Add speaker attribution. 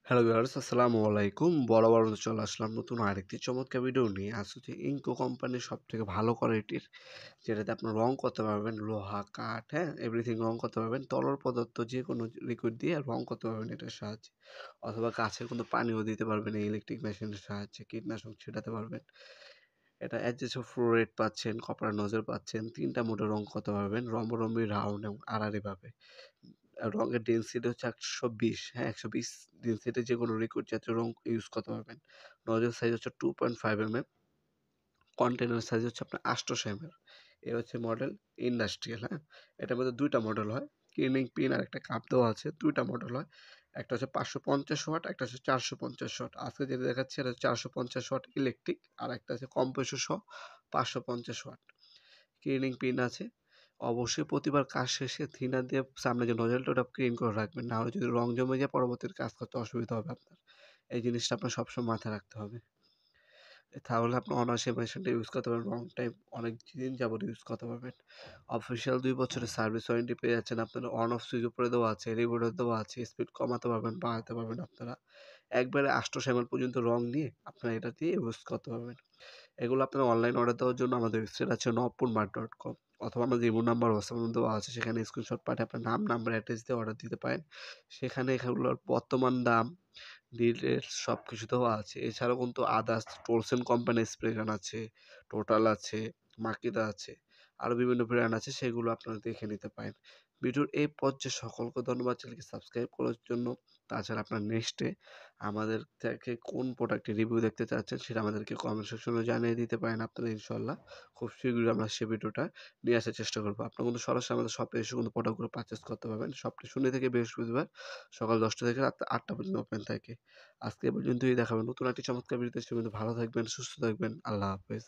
Speaker 1: Hello viewers, আসসালামু আলাইকুম। বরাবর মতো চলে আসলাম নতুন আরেকটি চমৎকার ভিডিও নিয়ে। আজ হচ্ছে ইনকো কোম্পানির সবথেকে ভালো কোয়ালিটির, যেটাতে আপনার রং করতে পারবেন, লোহা, কাঠ, হ্যাঁ? এভরিথিং রং করতে পারবেন। তরল পদার্থ যেকোনো লিকুইড দিয়ে রং করতে পারবেন এটার সাহায্যে। অথবা গাছের কোনো পানিও দিতে পারবেন এই ইলেকট্রিক মেশিনের সাহায্যে। কীটনাশক ছিটাতে পারবেন। এটা অ্যাডজাস্টেবল ফ্লোরেট পাচ্ছেন, কপার নজল পাচ্ছেন। ৩ টা মোডে রং করতে পারবেন। রম্বরম্বী, রাউন্ড এবং আড়াআড়িভাবে। রঙের ডেনসিটি হচ্ছে ১২০, হ্যাঁ? ১২০ ডেনসিটির যেকোনো লিকুইড জাতীয় রং ইউজ করতে পারবেন। নজল সাইজ হচ্ছে 2.5 mm, কন্টেনার সাইজ হচ্ছে আপনার ৮০০ ml। এ হচ্ছে মডেল ইন্ডাস্ট্রিয়াল, হ্যাঁ? এটার মধ্যে ২ টা মডেল হয়। ক্লিনিং পিন আর একটা কাপ দেওয়া আছে। ২ টা মডেল হয়। একটা হচ্ছে ৫৫০ ওয়াট, একটা হচ্ছে ৪৫০ ওয়াট। আজকে যেটা দেখাচ্ছি এটা হচ্ছে ৪৫০ ওয়াট ইলেকট্রিক, আর একটা আছে কম্প্রেসর সহ ৫৫০ ওয়াট। ক্লিনিং পিন আছে। অবশ্যই প্রতিবার কাজ শেষে থিনার দিয়ে সামনে যে নজলটা ওটা ক্লিন করে রাখবেন। না হলে যদি রং জমে যায় পরবর্তীতে কাজ করতে অসুবিধা হবে আপনার। এই জিনিসটা আপনার সবসময় মাথায় রাখতে হবে। তাহলে আপনি অনায়াসে মেশিনটা ইউজ করতে পারবেন। লং টাইম অনেক দিন যাবত ইউজ করতে পারবেন। অফিসিয়াল ২ বছরের সার্ভিস ওয়ারেন্টি পেয়ে যাচ্ছেন। আপনারা অন অফ সুইচ উপরে দেওয়া আছে, রিমোটে দেওয়া আছে। স্পিড কমাতে পারবেন, বাড়াতে পারবেন আপনারা। একবারে ৮০০ ml পর্যন্ত রং নিয়ে আপনারা এটা দিয়ে ইউজ করতে পারবেন। এগুলো আপনারা অনলাইন অর্ডার দেওয়ার জন্য আমাদের ওয়েবসাইট আছে novpurmart.com, অথবা আমাদের ইমো নাম্বার হোয়াটসঅ্যাপ নাম্বার দেওয়া আছে, সেখানে স্ক্রিনশট পাঠিয়ে আপনার নাম, নাম্বার, অ্যাড্রেস দিয়ে অর্ডার দিতে পারেন। সেখানে এগুলোর বর্তমান দাম, ডিটেলস সবকিছু দেওয়া আছে। এছাড়াও কিন্তু আদার্স টোলসেন কোম্পানির স্প্রে গান আছে, টোটাল আছে, মাকিদা আছে, আরও বিভিন্ন ব্র্যান্ড আছে, সেগুলো আপনারা দেখে নিতে পারেন। ভিডিওর এই পর্যায়ে সকলকে ধন্যবাদ চ্যানেলকে সাবস্ক্রাইব করার জন্য। তাছাড়া আপনার নেক্সটে আমাদের থেকে কোন প্রোডাক্টের রিভিউ দেখতে চাচ্ছেন সেটা আমাদেরকে কমেন্ট সেকশনে জানিয়ে দিতে পারেন। আপনারা ইনশাআল্লাহ খুব শীঘ্রই আমরা সেই ভিডিওটা নিয়ে আসার চেষ্টা করব। আপনারা কিন্তু সরাসরি আমাদের শপে এসে কিন্তু প্রোডাক্টগুলো পারচেজ করতে পারবেন। শপটি শনি থেকে বৃহস্পতিবার সকাল ১০টা থেকে রাত ৮টা পর্যন্ত ওপেন থাকে। আজকে এ পর্যন্তই, দেখা হবে নতুন একটি চমৎকার ভিডিওতে। সে পর্যন্ত ভালো থাকবেন, সুস্থ থাকবেন। আল্লাহ হাফেজ।